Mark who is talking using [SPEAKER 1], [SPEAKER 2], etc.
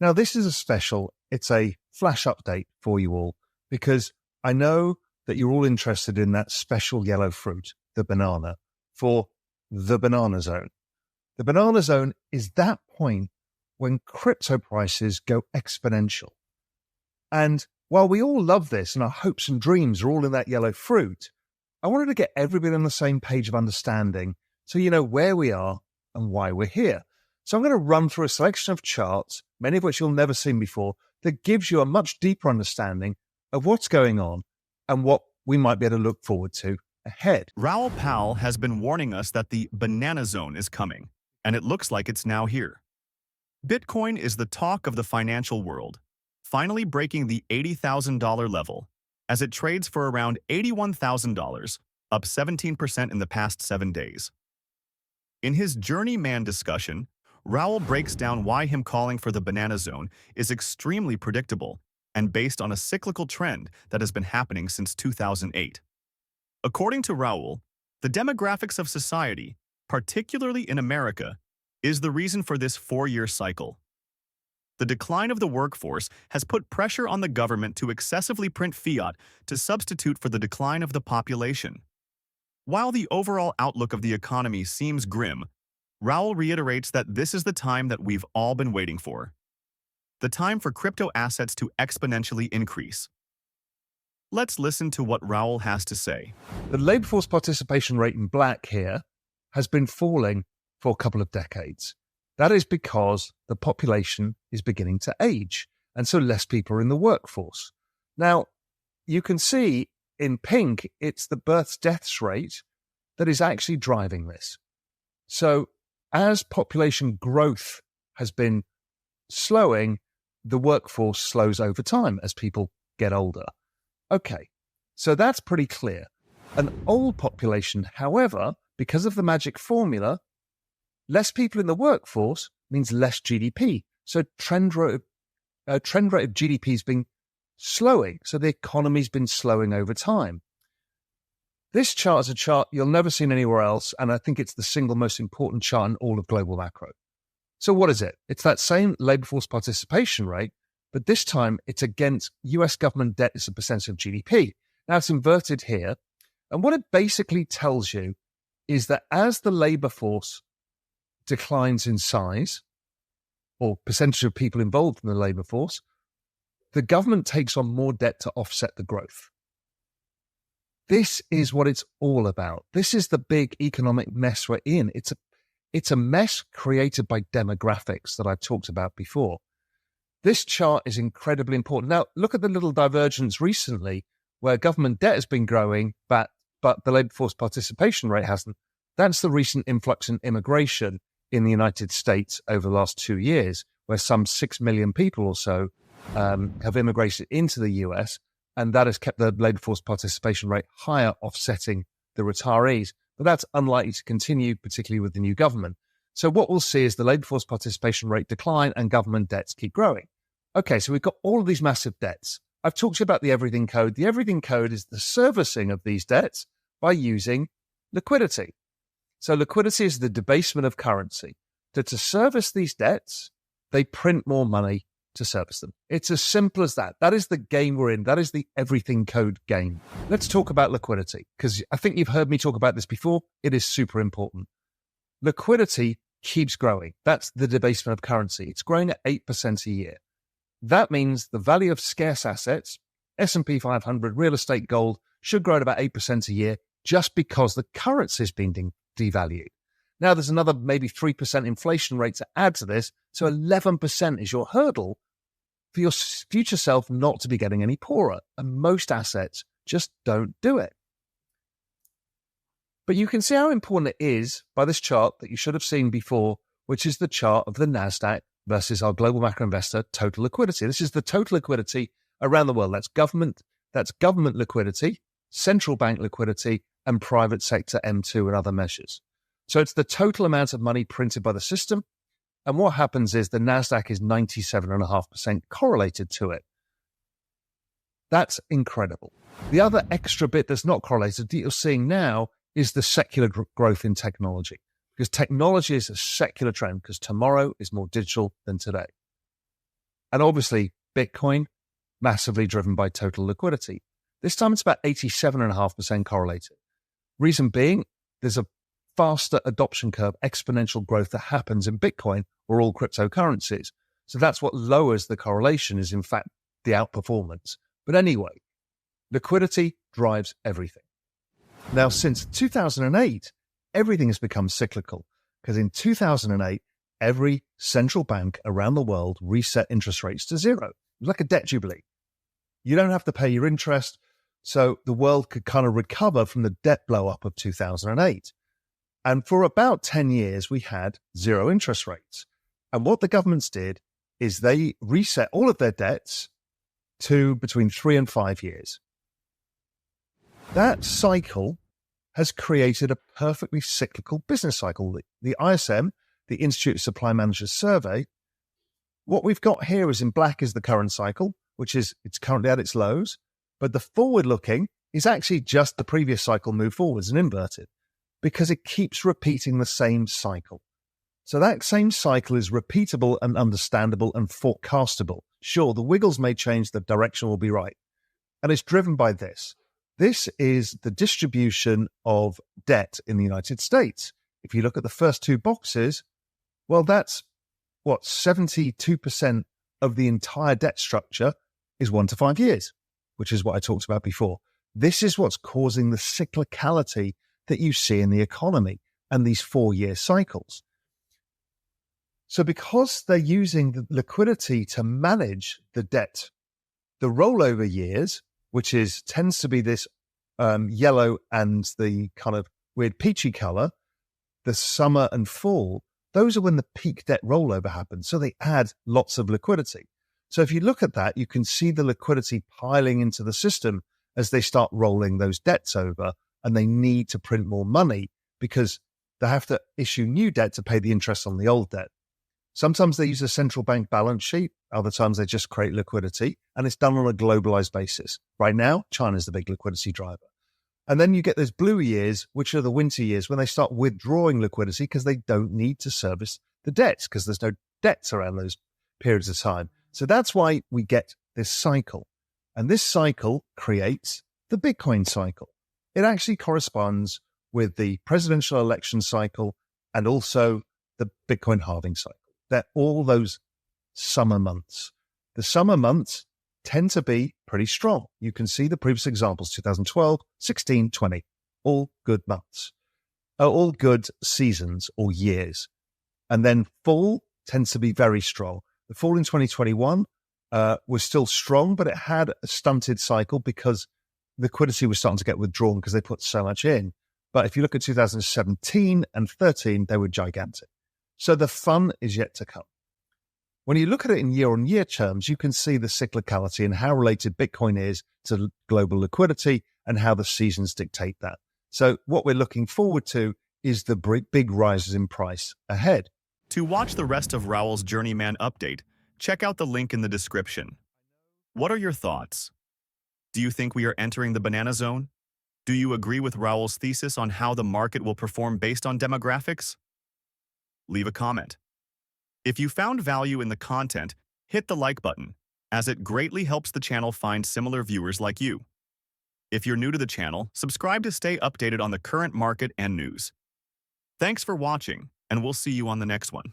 [SPEAKER 1] Now, this is a special. It's a flash update for you all, because I know that you're all interested in that special yellow fruit, the banana, for the banana zone. The banana zone is that point when crypto prices go exponential. And while we all love this and our hopes and dreams are all in that yellow fruit, I wanted to get everybody on the same page of understanding so you know where we are and why we're here. So I'm going to run through a selection of charts, many of which you'll never seen before, that gives you a much deeper understanding of what's going on and what we might be able to look forward to ahead.
[SPEAKER 2] Raoul Pal has been warning us that the banana zone is coming, and it looks like it's now here. Bitcoin is the talk of the financial world, finally breaking the $80,000 level, as it trades for around $81,000, up 17% in the past 7 days. In his Journeyman discussion, Raoul breaks down why him calling for the banana zone is extremely predictable and based on a cyclical trend that has been happening since 2008. According to Raoul, the demographics of society, particularly in America, is the reason for this 4-year cycle. The decline of the workforce has put pressure on the government to excessively print fiat to substitute for the decline of the population. While the overall outlook of the economy seems grim, Raoul reiterates that this is the time that we've all been waiting for. The time for crypto assets to exponentially increase. Let's listen to what Raoul has to say.
[SPEAKER 1] The labor force participation rate in black here has been falling for a couple of decades. That is because the population is beginning to age, and so less people are in the workforce. Now, you can see in pink, it's the births-deaths rate that is actually driving this. So as population growth has been slowing, the workforce slows over time as people get older. Okay, so that's pretty clear. An old population, however, because of the magic formula, less people in the workforce means less GDP. So trend rate of GDP has been slowing. So the economy's been slowing over time. This chart is a chart you'll never see anywhere else, and I think it's the single most important chart in all of global macro. So what is it? It's that same labor force participation rate, but this time it's against US government debt as a percentage of GDP. Now it's inverted here, and what it basically tells you is that as the labor force declines in size, or percentage of people involved in the labor force, the government takes on more debt to offset the growth. This is what it's all about. This is the big economic mess we're in. It's a mess created by demographics that I've talked about before. This chart is incredibly important. Now, look at the little divergence recently where government debt has been growing, but the labor force participation rate hasn't. That's the recent influx in immigration in the United States over the last 2 years, where some 6 million people or so have immigrated into the US, and that has kept the labor force participation rate higher, offsetting the retirees. But that's unlikely to continue, particularly with the new government. So what we'll see is the labor force participation rate decline and government debts keep growing. Okay, so we've got all of these massive debts. I've talked to you about the everything code. The everything code is the servicing of these debts by using liquidity. So liquidity is the debasement of currency. To service these debts, they print more money to service them. It's as simple as that. That is the game we're in. That is the everything code game. Let's talk about liquidity, because I think you've heard me talk about this before. It is super important. Liquidity keeps growing. That's the debasement of currency. It's growing at 8% a year. That means the value of scarce assets, S&P 500, real estate, gold, should grow at about 8% a year just because the currency is being devalued. Now, there's another maybe 3% inflation rate to add to this, so 11% is your hurdle for your future self not to be getting any poorer, and most assets just don't do it. But you can see how important it is by this chart that you should have seen before, which is the chart of the NASDAQ versus our global macro investor total liquidity. This is the total liquidity around the world. That's government liquidity, central bank liquidity, and private sector M2 and other measures. So it's the total amount of money printed by the system. And what happens is the NASDAQ is 97.5% correlated to it. That's incredible. The other extra bit that's not correlated that you're seeing now is the secular growth in technology. Because technology is a secular trend, because tomorrow is more digital than today. And obviously, Bitcoin, massively driven by total liquidity. This time it's about 87.5% correlated. Reason being, there's a faster adoption curve, exponential growth that happens in Bitcoin or all cryptocurrencies. So that's what lowers the correlation, is in fact the outperformance. But anyway, liquidity drives everything. Now, since 2008, everything has become cyclical, because in 2008, every central bank around the world reset interest rates to zero. It was like a debt jubilee. You don't have to pay your interest, so the world could kind of recover from the debt blow-up of 2008. And for about 10 years, we had zero interest rates. And what the governments did is they reset all of their debts to between 3 and 5 years. That cycle has created a perfectly cyclical business cycle. The ISM, the Institute of Supply Managers survey, what we've got here is in black is the current cycle, which is it's currently at its lows, but the forward-looking is actually just the previous cycle moved forwards and inverted, because it keeps repeating the same cycle. So that same cycle is repeatable and understandable and forecastable. Sure, the wiggles may change, the direction will be right. And it's driven by this. This is the distribution of debt in the United States. If you look at the first two boxes, well, that's what 72% of the entire debt structure is 1 to 5 years, which is what I talked about before. This is what's causing the cyclicality that you see in the economy and these 4-year cycles. So because they're using the liquidity to manage the debt, the rollover years, which tends to be this yellow and the kind of weird peachy color, the summer and fall, those are when the peak debt rollover happens. So they add lots of liquidity. So if you look at that, you can see the liquidity piling into the system as they start rolling those debts over, and they need to print more money because they have to issue new debt to pay the interest on the old debt. Sometimes they use a central bank balance sheet. Other times they just create liquidity, and it's done on a globalized basis. Right now, China's the big liquidity driver. And then you get those blue years, which are the winter years, when they start withdrawing liquidity because they don't need to service the debts because there's no debts around those periods of time. So that's why we get this cycle. And this cycle creates the Bitcoin cycle. It actually corresponds with the presidential election cycle and also the Bitcoin halving cycle. They're all those summer months. The summer months tend to be pretty strong. You can see the previous examples, 2012, 16, 20, all good months, all good seasons or years. And then fall tends to be very strong. The fall in 2021 was still strong, but it had a stunted cycle because liquidity was starting to get withdrawn because they put so much in. But if you look at 2017 and 13, they were gigantic. So the fun is yet to come. When you look at it in year-on-year terms, you can see the cyclicality and how related Bitcoin is to global liquidity and how the seasons dictate that. So what we're looking forward to is the big rises in price ahead.
[SPEAKER 2] To watch the rest of Raoul's Journeyman update, check out the link in the description. What are your thoughts? Do you think we are entering the banana zone? Do you agree with Raoul's thesis on how the market will perform based on demographics? Leave a comment. If you found value in the content, hit the like button, as it greatly helps the channel find similar viewers like you. If you're new to the channel, subscribe to stay updated on the current market and news. Thanks for watching, and we'll see you on the next one.